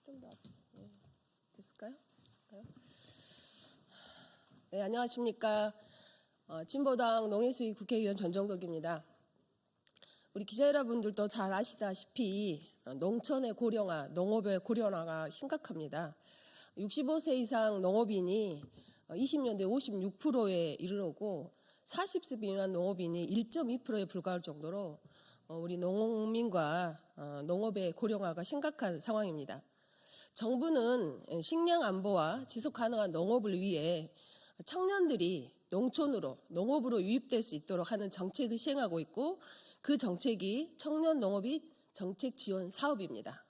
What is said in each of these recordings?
좀 더 됐을까요? 네, 안녕하십니까. 진보당 농해수위 국회의원 전정덕입니다. 우리 기자 여러분들도 잘 아시다시피 농촌의 고령화, 농업의 고령화가 심각합니다. 65세 이상 농업인이 20년대 56%에 이르르고 40세 미만 농업인이 1.2%에 불과할 정도로 우리 농민과 농업의 고령화가 심각한 상황입니다. 정부는 식량 안보와 지속 가능한 농업을 위해 청년들이 농촌으로 농업으로 유입될 수 있도록 하는 정책을 시행하고 있고, 그 정책이 청년 농업인 정책 지원 사업입니다.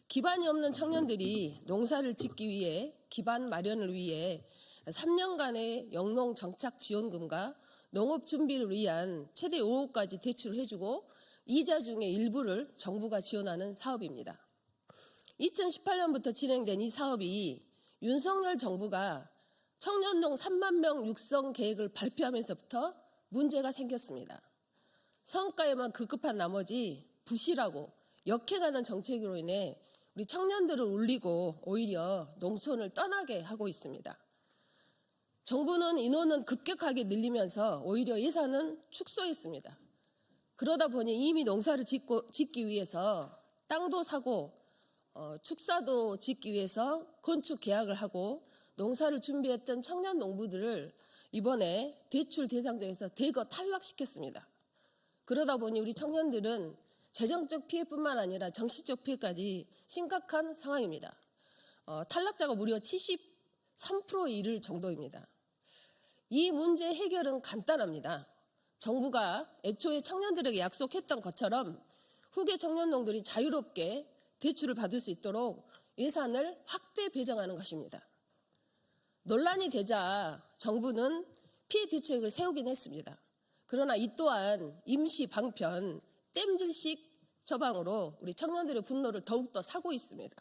기반이 없는 청년들이 농사를 짓기 위해 기반 마련을 위해 3년간의 영농 정착 지원금과 농업 준비를 위한 최대 5억까지 대출을 해주고 이자 중에 일부를 정부가 지원하는 사업입니다. 2018년부터 진행된 이 사업이 윤석열 정부가 청년농 3만 명 육성 계획을 발표하면서부터 문제가 생겼습니다. 성과에만 급급한 나머지 부실하고 역행하는 정책으로 인해 우리 청년들을 울리고 오히려 농촌을 떠나게 하고 있습니다. 정부는 인원은 급격하게 늘리면서 오히려 예산은 축소했습니다. 그러다 보니 이미 농사를 짓기 위해서 땅도 사고 축사도 짓기 위해서 건축 계약을 하고 농사를 준비했던 청년 농부들을 이번에 대출 대상자에서 대거 탈락시켰습니다. 그러다 보니 우리 청년들은 재정적 피해뿐만 아니라 정신적 피해까지 심각한 상황입니다. 탈락자가 무려 73%에 이를 정도입니다. 이 문제 해결은 간단합니다. 정부가 애초에 청년들에게 약속했던 것처럼 후계 청년농들이 자유롭게 대출을 받을 수 있도록 예산을 확대 배정하는 것입니다. 논란이 되자 정부는 피해 대책을 세우긴 했습니다. 그러나 이 또한 임시 방편, 땜질식 처방으로 우리 청년들의 분노를 더욱더 사고 있습니다.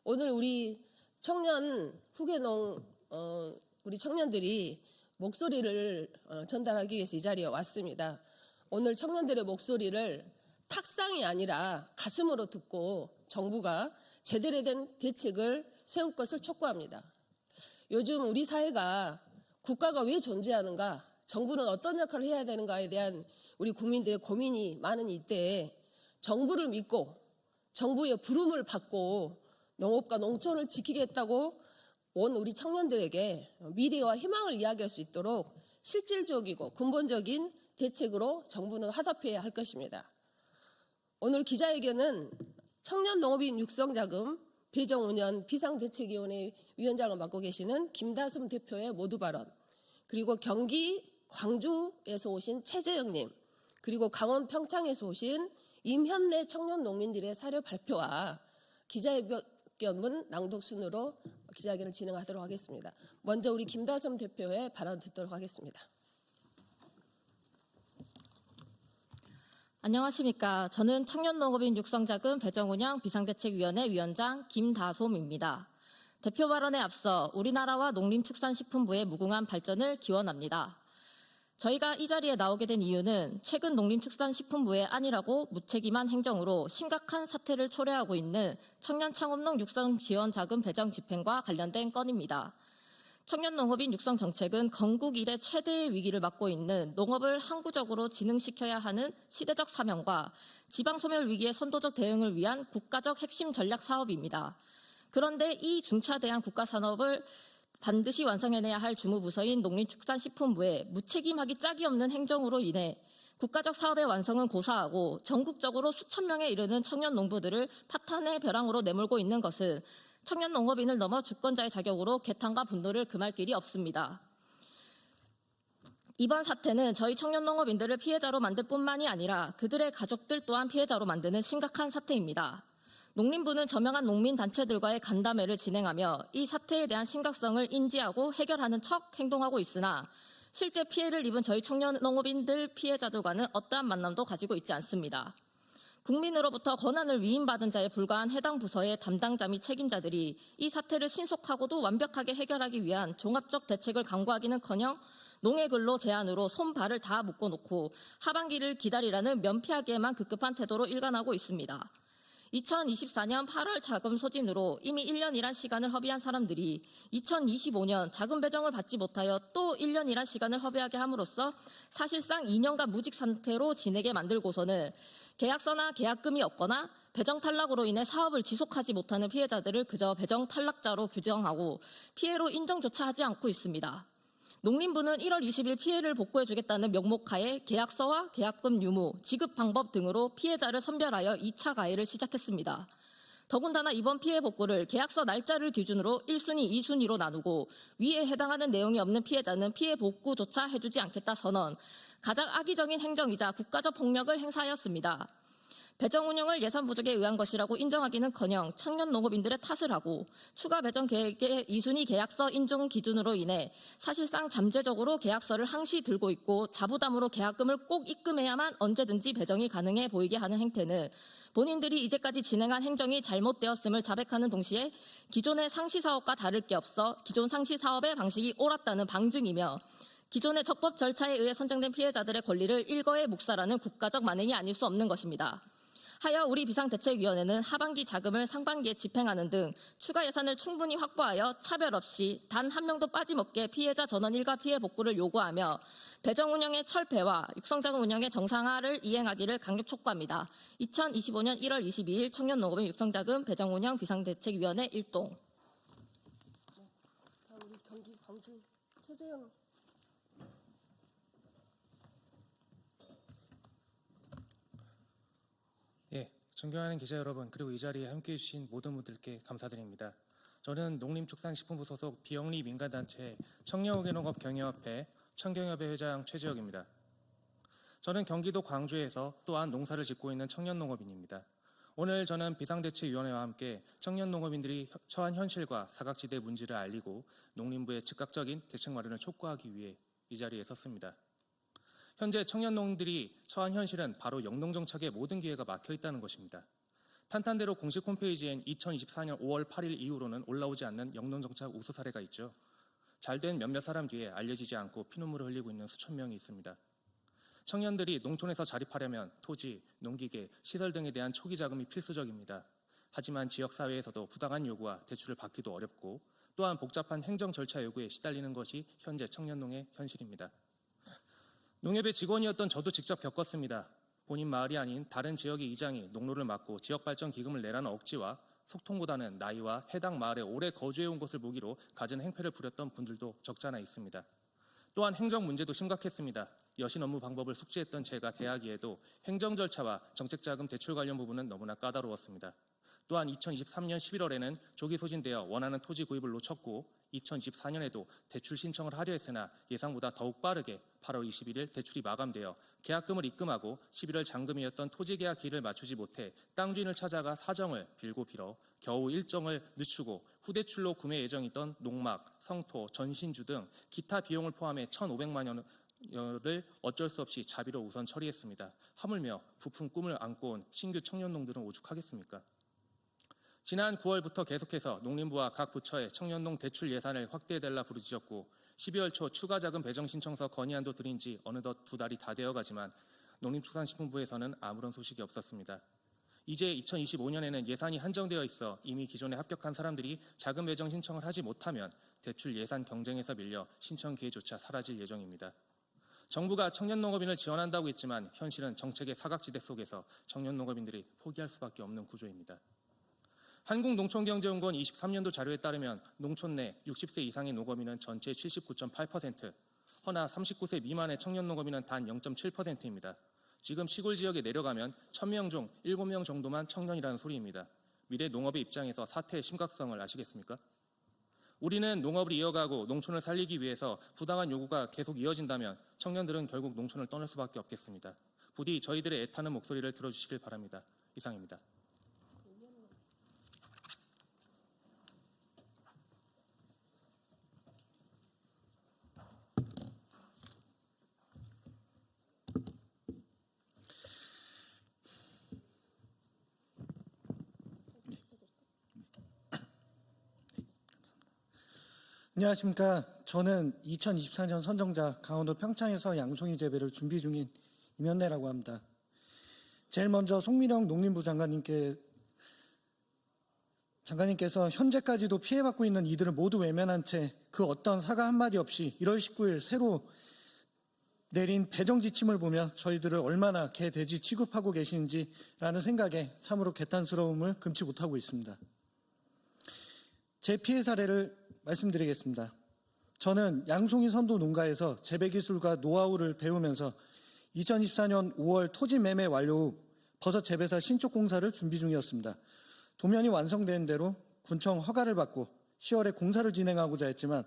오늘 우리 청년 후계농 우리 청년들이 목소리를 전달하기 위해서 이 자리에 왔습니다. 오늘 청년들의 목소리를 탁상이 아니라 가슴으로 듣고 정부가 제대로 된 대책을 세울 것을 촉구합니다. 요즘 우리 사회가 국가가 왜 존재하는가, 정부는 어떤 역할을 해야 되는가에 대한 우리 국민들의 고민이 많은 이때에 정부를 믿고 정부의 부름을 받고 농업과 농촌을 지키겠다고 온 우리 청년들에게 미래와 희망을 이야기할 수 있도록 실질적이고 근본적인 대책으로 정부는 화답해야 할 것입니다. 오늘 기자회견은 청년농업인 육성자금 배정운영 비상대책위원회 위원장을 맡고 계시는 김다솜 대표의 모두 발언, 그리고 경기 광주에서 오신 최재영님, 그리고 강원 평창에서 오신 임현래 청년 농민들의 사례 발표와 기자회견문 낭독 순으로 기자회견을 진행하도록 하겠습니다. 먼저 우리 김다솜 대표의 발언 듣도록 하겠습니다. 안녕하십니까. 저는 청년농업인 육성자금 배정운영 비상대책위원회 위원장 김다솜입니다. 대표 발언에 앞서 우리나라와 농림축산식품부의 무궁한 발전을 기원합니다. 저희가 이 자리에 나오게 된 이유는 최근 농림축산식품부의 안일하고 무책임한 행정으로 심각한 사태를 초래하고 있는 청년창업농 육성지원자금 배정 집행과 관련된 건입니다. 청년농업인 육성정책은 건국 이래 최대의 위기를 맞고 있는 농업을 항구적으로 진흥시켜야 하는 시대적 사명과 지방소멸 위기의 선도적 대응을 위한 국가적 핵심 전략 사업입니다. 그런데 이 중차대한 국가산업을 반드시 완성해내야 할 주무부서인 농림축산식품부의 무책임하기 짝이 없는 행정으로 인해 국가적 사업의 완성은 고사하고 전국적으로 수천 명에 이르는 청년 농부들을 파탄의 벼랑으로 내몰고 있는 것은 청년 농업인을 넘어 주권자의 자격으로 개탄과 분노를 금할 길이 없습니다. 이번 사태는 저희 청년 농업인들을 피해자로 만들 뿐만이 아니라 그들의 가족들 또한 피해자로 만드는 심각한 사태입니다. 농림부는 저명한 농민단체들과의 간담회를 진행하며 이 사태에 대한 심각성을 인지하고 해결하는 척 행동하고 있으나 실제 피해를 입은 저희 청년 농업인들 피해자들과는 어떠한 만남도 가지고 있지 않습니다. 국민으로부터 권한을 위임받은 자에 불과한 해당 부서의 담당자 및 책임자들이 이 사태를 신속하고도 완벽하게 해결하기 위한 종합적 대책을 강구하기는커녕 농해근로 제안으로 손발을 다 묶어놓고 하반기를 기다리라는 면피하기에만 급급한 태도로 일관하고 있습니다. 2024년 8월 자금 소진으로 이미 1년 일한 시간을 허비한 사람들이 2025년 자금 배정을 받지 못하여 또 1년 일한 시간을 허비하게 함으로써 사실상 2년간 무직 상태로 지내게 만들고서는 계약서나 계약금이 없거나 배정 탈락으로 인해 사업을 지속하지 못하는 피해자들을 그저 배정 탈락자로 규정하고 피해로 인정조차 하지 않고 있습니다. 농림부는 1월 20일 피해를 복구해주겠다는 명목하에 계약서와 계약금 유무, 지급 방법 등으로 피해자를 선별하여 2차 가해를 시작했습니다. 더군다나 이번 피해 복구를 계약서 날짜를 기준으로 1순위, 2순위로 나누고 위에 해당하는 내용이 없는 피해자는 피해 복구조차 해주지 않겠다 선언, 가장 악의적인 행정이자 국가적 폭력을 행사하였습니다. 배정 운영을 예산 부족에 의한 것이라고 인정하기는커녕 청년 농업인들의 탓을 하고 추가 배정 계획의 2순위 계약서 인정 기준으로 인해 사실상 잠재적으로 계약서를 항시 들고 있고 자부담으로 계약금을 꼭 입금해야만 언제든지 배정이 가능해 보이게 하는 행태는 본인들이 이제까지 진행한 행정이 잘못되었음을 자백하는 동시에 기존의 상시 사업과 다를 게 없어 기존 상시 사업의 방식이 옳았다는 방증이며 기존의 적법 절차에 의해 선정된 피해자들의 권리를 일거에 묵살하는 국가적 만행이 아닐 수 없는 것입니다. 하여 우리 비상대책위원회는 하반기 자금을 상반기에 집행하는 등 추가 예산을 충분히 확보하여 차별 없이 단 한 명도 빠짐없게 피해자 전원 일가 피해 복구를 요구하며 배정 운영의 철폐와 육성자금 운영의 정상화를 이행하기를 강력 촉구합니다. 2025년 1월 22일 청년농업인 육성자금 배정 운영 비상대책위원회 1동. 우리 경기 광주 최재형. 예, 존경하는 기자 여러분, 그리고 이 자리에 함께해 주신 모든 분들께 감사드립니다. 저는 농림축산식품부 소속 비영리 민간단체 청년농업 경영협회 청경협회 회장 최지혁입니다. 저는 경기도 광주에서 또한 농사를 짓고 있는 청년농업인입니다. 오늘 저는 비상대책위원회와 함께 청년농업인들이 처한 현실과 사각지대 문제를 알리고 농림부의 즉각적인 대책 마련을 촉구하기 위해 이 자리에 섰습니다. 현재 청년농들이 처한 현실은 바로 영농정착의 모든 기회가 막혀 있다는 것입니다. 탄탄대로 공식 홈페이지엔 2024년 5월 8일 이후로는 올라오지 않는 영농정착 우수 사례가 있죠. 잘된 몇몇 사람 뒤에 알려지지 않고 피눈물을 흘리고 있는 수천 명이 있습니다. 청년들이 농촌에서 자립하려면 토지, 농기계, 시설 등에 대한 초기 자금이 필수적입니다. 하지만 지역사회에서도 부당한 요구와 대출을 받기도 어렵고 또한 복잡한 행정 절차 요구에 시달리는 것이 현재 청년농의 현실입니다. 농협의 직원이었던 저도 직접 겪었습니다. 본인 마을이 아닌 다른 지역의 이장이 농로를 맡고 지역발전 기금을 내라는 억지와 소통보다는 나이와 해당 마을에 오래 거주해온 것을 무기로 갖은 행패를 부렸던 분들도 적지 않아 있습니다. 또한 행정 문제도 심각했습니다. 여신 업무 방법을 숙지했던 제가 대하기에도 행정 절차와 정책자금 대출 관련 부분은 너무나 까다로웠습니다. 또한 2023년 11월에는 조기 소진되어 원하는 토지 구입을 놓쳤고 2024년에도 대출 신청을 하려 했으나 예상보다 더욱 빠르게 8월 21일 대출이 마감되어 계약금을 입금하고 11월 잔금이었던 토지 계약 기일을 맞추지 못해 땅 주인을 찾아가 사정을 빌고 빌어 겨우 일정을 늦추고 후대출로 구매 예정이던 농막, 성토, 전신주 등 기타 비용을 포함해 1,500만 원을 어쩔 수 없이 자비로 우선 처리했습니다. 하물며 부푼 꿈을 안고 온 신규 청년농들은 오죽하겠습니까? 지난 9월부터 계속해서 농림부와 각 부처에 청년농 대출 예산을 확대해달라 부르짖었고 12월 초 추가 자금 배정 신청서 건의안도 드린 지 어느덧 2달이 다 되어가지만 농림축산식품부에서는 아무런 소식이 없었습니다. 이제 2025년에는 예산이 한정되어 있어 이미 기존에 합격한 사람들이 자금 배정 신청을 하지 못하면 대출 예산 경쟁에서 밀려 신청 기회조차 사라질 예정입니다. 정부가 청년농업인을 지원한다고 했지만 현실은 정책의 사각지대 속에서 청년농업인들이 포기할 수밖에 없는 구조입니다. 한국농촌경제연구원 23년도 자료에 따르면 농촌 내 60세 이상의 농업인은 전체 79.8%, 허나 39세 미만의 청년농업인은 단 0.7%입니다. 지금 시골 지역에 내려가면 1000명 중 7명 정도만 청년이라는 소리입니다. 미래 농업의 입장에서 사태의 심각성을 아시겠습니까? 우리는 농업을 이어가고 농촌을 살리기 위해서 부당한 요구가 계속 이어진다면 청년들은 결국 농촌을 떠날 수밖에 없겠습니다. 부디 저희들의 애타는 목소리를 들어주시길 바랍니다. 이상입니다. 안녕하십니까. 저는 2024년 선정자 강원도 평창에서 양송이 재배를 준비 중인 임현래라고 합니다. 제일 먼저 송민영 농림부 장관님께 장관님께서 현재까지도 피해받고 있는 이들을 모두 외면한 채 그 어떤 사과 한마디 없이 1월 19일 새로 내린 배정 지침을 보며 저희들을 얼마나 개, 돼지 취급하고 계시는지라는 생각에 참으로 개탄스러움을 금치 못하고 있습니다. 제 피해 사례를 말씀드리겠습니다. 저는 양송이 선도 농가에서 재배기술과 노하우를 배우면서 2024년 5월 토지 매매 완료 후 버섯 재배사 신축 공사를 준비 중이었습니다. 도면이 완성된 대로 군청 허가를 받고 10월에 공사를 진행하고자 했지만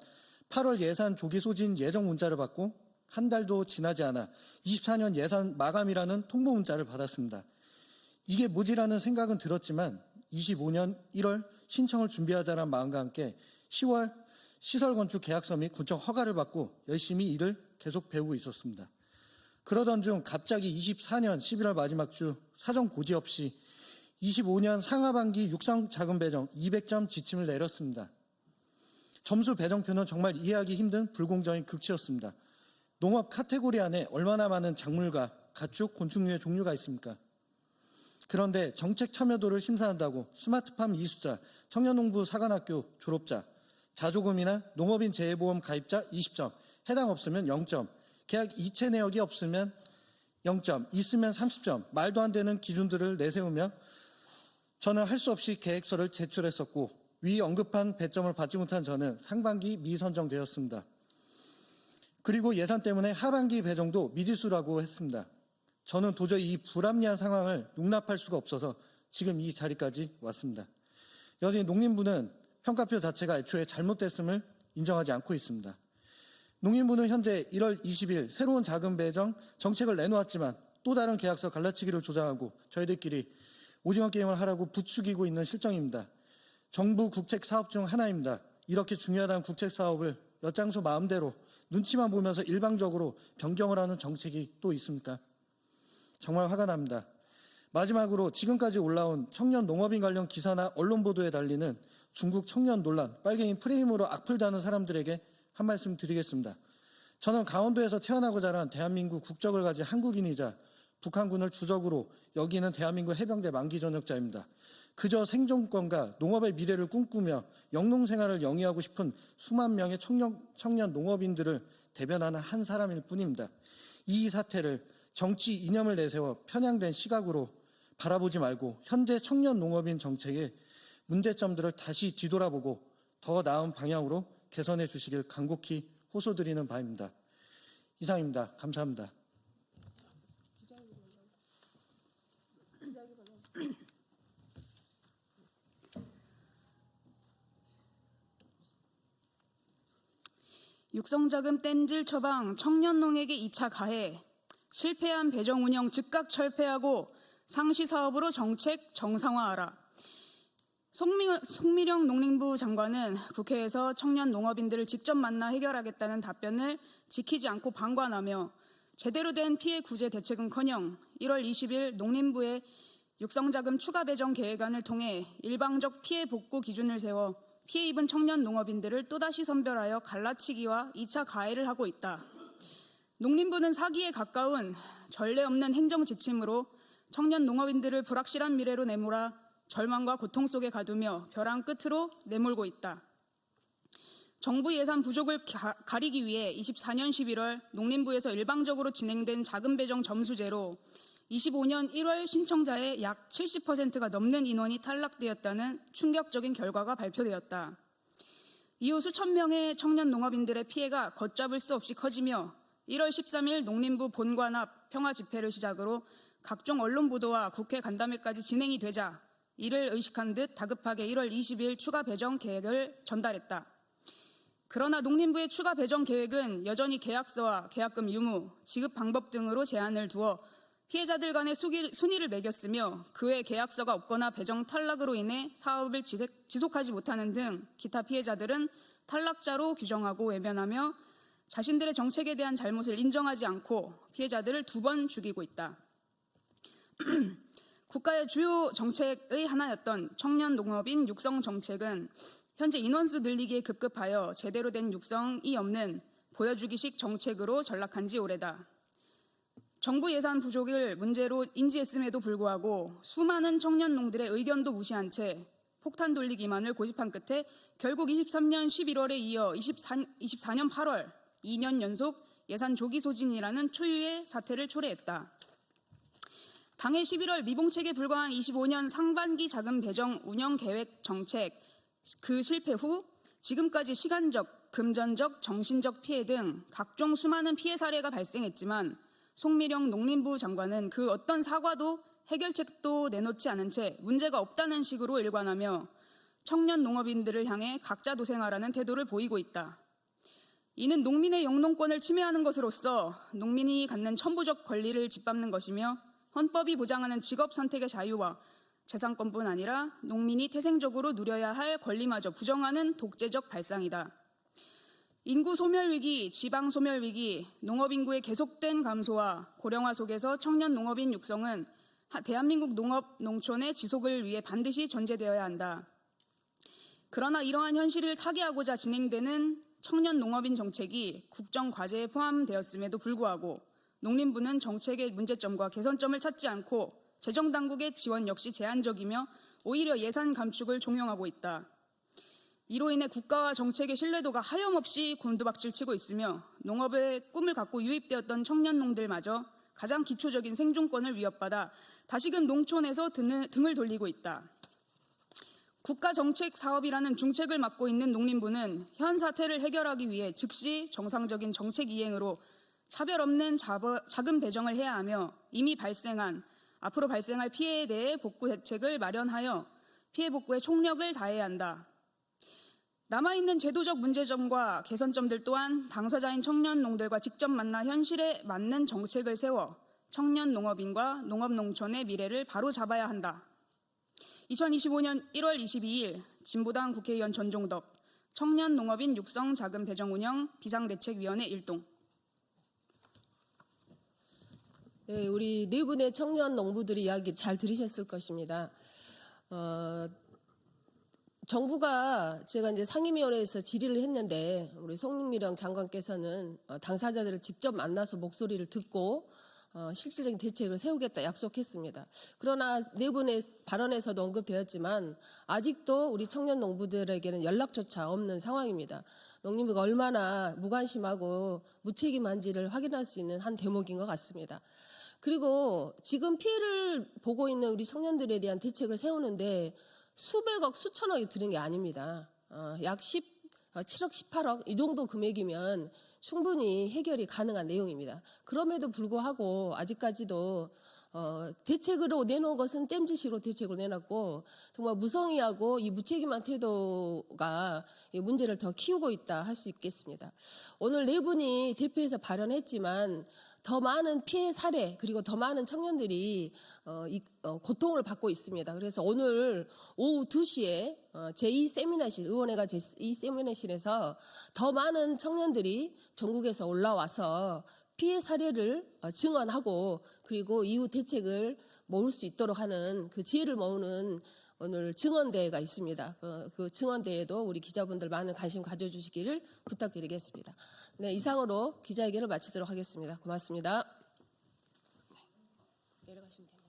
8월 예산 조기 소진 예정 문자를 받고 한 달도 지나지 않아 24년 예산 마감이라는 통보 문자를 받았습니다. 이게 뭐지라는 생각은 들었지만 25년 1월 신청을 준비하자는 마음과 함께 10월 시설 건축 계약서 및 군청 허가를 받고 열심히 일을 계속 배우고 있었습니다. 그러던 중 갑자기 24년 11월 마지막 주 사정 고지 없이 25년 상하반기 육성 자금 배정 200점 지침을 내렸습니다. 점수 배정표는 정말 이해하기 힘든 불공정인 극치였습니다. 농업 카테고리 안에 얼마나 많은 작물과 가축, 곤충류의 종류가 있습니까? 그런데 정책 참여도를 심사한다고 스마트팜 이수자, 청년농부 사관학교 졸업자, 자조금이나 농업인 재해보험 가입자 20점, 해당 없으면 0점, 계약 이체 내역이 없으면 0점, 있으면 30점, 말도 안 되는 기준들을 내세우며 저는 할 수 없이 계획서를 제출했었고 위 언급한 배점을 받지 못한 저는 상반기 미선정되었습니다. 그리고 예산 때문에 하반기 배정도 미지수라고 했습니다. 저는 도저히 이 불합리한 상황을 용납할 수가 없어서 지금 이 자리까지 왔습니다. 여전히 농림부는 평가표 자체가 애초에 잘못됐음을 인정하지 않고 있습니다. 농림부는 현재 1월 20일 새로운 자금 배정 정책을 내놓았지만 또 다른 계약서 갈라치기를 조장하고 저희들끼리 오징어 게임을 하라고 부추기고 있는 실정입니다. 정부 국책 사업 중 하나입니다. 이렇게 중요한 국책 사업을 엿장수 마음대로 눈치만 보면서 일방적으로 변경을 하는 정책이 또 있습니까? 정말 화가 납니다. 마지막으로 지금까지 올라온 청년 농업인 관련 기사나 언론 보도에 달리는 중국 청년 논란, 빨갱이 프레임으로 악플 다는 사람들에게 한 말씀 드리겠습니다. 저는 강원도에서 태어나고 자란 대한민국 국적을 가진 한국인이자 북한군을 주적으로 여기는 대한민국 해병대 만기 전역자입니다. 그저 생존권과 농업의 미래를 꿈꾸며 영농 생활을 영위하고 싶은 수만 명의 청년 농업인들을 대변하는 한 사람일 뿐입니다. 이 사태를 정치 이념을 내세워 편향된 시각으로 바라보지 말고 현재 청년 농업인 정책의 문제점들을 다시 뒤돌아보고 더 나은 방향으로 개선해 주시길 간곡히 호소드리는 바입니다. 이상입니다. 감사합니다. 육성자금 땜질 처방 청년농에게 2차 가해, 실패한 배정 운영 즉각 철폐하고 상시 사업으로 정책 정상화하라. 송미령 농림부 장관은 국회에서 청년 농업인들을 직접 만나 해결하겠다는 답변을 지키지 않고 방관하며 제대로 된 피해 구제 대책은커녕 1월 20일 농림부의 육성자금 추가 배정 계획안을 통해 일방적 피해 복구 기준을 세워 피해 입은 청년 농업인들을 또다시 선별하여 갈라치기와 2차 가해를 하고 있다. 농림부는 사기에 가까운 전례 없는 행정 지침으로 청년 농업인들을 불확실한 미래로 내몰아 절망과 고통 속에 가두며 벼랑 끝으로 내몰고 있다. 정부 예산 부족을 가리기 위해 24년 11월 농림부에서 일방적으로 진행된 자금 배정 점수제로 25년 1월 신청자의 약 70%가 넘는 인원이 탈락되었다는 충격적인 결과가 발표되었다. 이후 수천 명의 청년 농업인들의 피해가 걷잡을 수 없이 커지며 1월 13일 농림부 본관 앞 평화 집회를 시작으로 각종 언론 보도와 국회 간담회까지 진행이 되자 이를 의식한 듯 다급하게 1월 20일 추가 배정 계획을 전달했다. 그러나 농림부의 추가 배정 계획은 여전히 계약서와 계약금 유무, 지급 방법 등으로 제한을 두어 피해자들 간의 순위를 매겼으며 그 외 계약서가 없거나 배정 탈락으로 인해 사업을 지속하지 못하는 등 기타 피해자들은 탈락자로 규정하고 외면하며 자신들의 정책에 대한 잘못을 인정하지 않고 피해자들을 2번 죽이고 있다. 국가의 주요 정책의 하나였던 청년 농업인 육성 정책은 현재 인원수 늘리기에 급급하여 제대로 된 육성이 없는 보여주기식 정책으로 전락한 지 오래다. 정부 예산 부족을 문제로 인지했음에도 불구하고 수많은 청년 농들의 의견도 무시한 채 폭탄 돌리 기만을 고집한 끝에 결국 23년 11월에 이어 24년 8월 2년 연속 예산 조기 소진이라는 초유의 사태를 초래했다. 당해 11월 미봉책에 불과한 25년 상반기 자금 배정 운영 계획 정책 그 실패 후 지금까지 시간적, 금전적, 정신적 피해 등 각종 수많은 피해 사례가 발생했지만 송미령 농림부 장관은 그 어떤 사과도 해결책도 내놓지 않은 채 문제가 없다는 식으로 일관하며 청년 농업인들을 향해 각자 도생하라는 태도를 보이고 있다. 이는 농민의 영농권을 침해하는 것으로서 농민이 갖는 천부적 권리를 짓밟는 것이며 헌법이 보장하는 직업 선택의 자유와 재산권뿐 아니라 농민이 태생적으로 누려야 할 권리마저 부정하는 독재적 발상이다. 인구 소멸 위기, 지방 소멸 위기, 농업 인구의 계속된 감소와 고령화 속에서 청년 농업인 육성은 대한민국 농업, 농촌의 지속을 위해 반드시 전제되어야 한다. 그러나 이러한 현실을 타개하고자 진행되는 청년 농업인 정책이 국정 과제에 포함되었음에도 불구하고 농림부는 정책의 문제점과 개선점을 찾지 않고 재정당국의 지원 역시 제한적이며 오히려 예산 감축을 종용하고 있다. 이로 인해 국가와 정책의 신뢰도가 하염없이 곤두박질치고 있으며 농업의 꿈을 갖고 유입되었던 청년농들마저 가장 기초적인 생존권을 위협받아 다시금 농촌에서 등을 돌리고 있다. 국가정책 사업이라는 중책을 맡고 있는 농림부는 현 사태를 해결하기 위해 즉시 정상적인 정책 이행으로 차별 없는 자금 배정을 해야 하며 이미 발생한 앞으로 발생할 피해에 대해 복구 대책을 마련하여 피해 복구에 총력을 다해야 한다. 남아있는 제도적 문제점과 개선점들 또한 당사자인 청년농들과 직접 만나 현실에 맞는 정책을 세워 청년 농업인과 농업농촌의 미래를 바로잡아야 한다. 2025년 1월 22일 진보당 국회의원 전종덕 청년 농업인 육성 자금 배정 운영 비상대책위원회 일동. 네, 우리 네 분의 청년 농부들이 이야기 잘 들으셨을 것입니다. 정부가 제가 이제 상임위원회에서 질의를 했는데 우리 송미령 장관께서는 당사자들을 직접 만나서 목소리를 듣고 실질적인 대책을 세우겠다 약속했습니다. 그러나 네 분의 발언에서도 언급되었지만 아직도 우리 청년 농부들에게는 연락조차 없는 상황입니다. 농림부가 얼마나 무관심하고 무책임한지를 확인할 수 있는 한 대목인 것 같습니다. 그리고 지금 피해를 보고 있는 우리 청년들에 대한 대책을 세우는데 수백억, 수천억이 드는 게 아닙니다. 약 7억, 18억 이 정도 금액이면 충분히 해결이 가능한 내용입니다. 그럼에도 불구하고 아직까지도 대책으로 내놓은 것은 땜질식으로 대책으로 내놨고 정말 무성의하고 이 무책임한 태도가 이 문제를 더 키우고 있다 할 수 있겠습니다. 오늘 네 분이 대표에서 발언했지만 더 많은 피해 사례 그리고 더 많은 청년들이 고통을 받고 있습니다. 그래서 오늘 오후 2시에 제2세미나실 의원회가 제2세미나실에서 더 많은 청년들이 전국에서 올라와서 피해 사례를 증언하고 그리고 이후 대책을 모을 수 있도록 하는 그 지혜를 모으는 오늘 증언대회가 있습니다. 그 증언대회도 우리 기자분들 많은 관심 가져주시기를 부탁드리겠습니다. 네, 이상으로 기자회견을 마치도록 하겠습니다. 고맙습니다. 내려가시면 됩니다.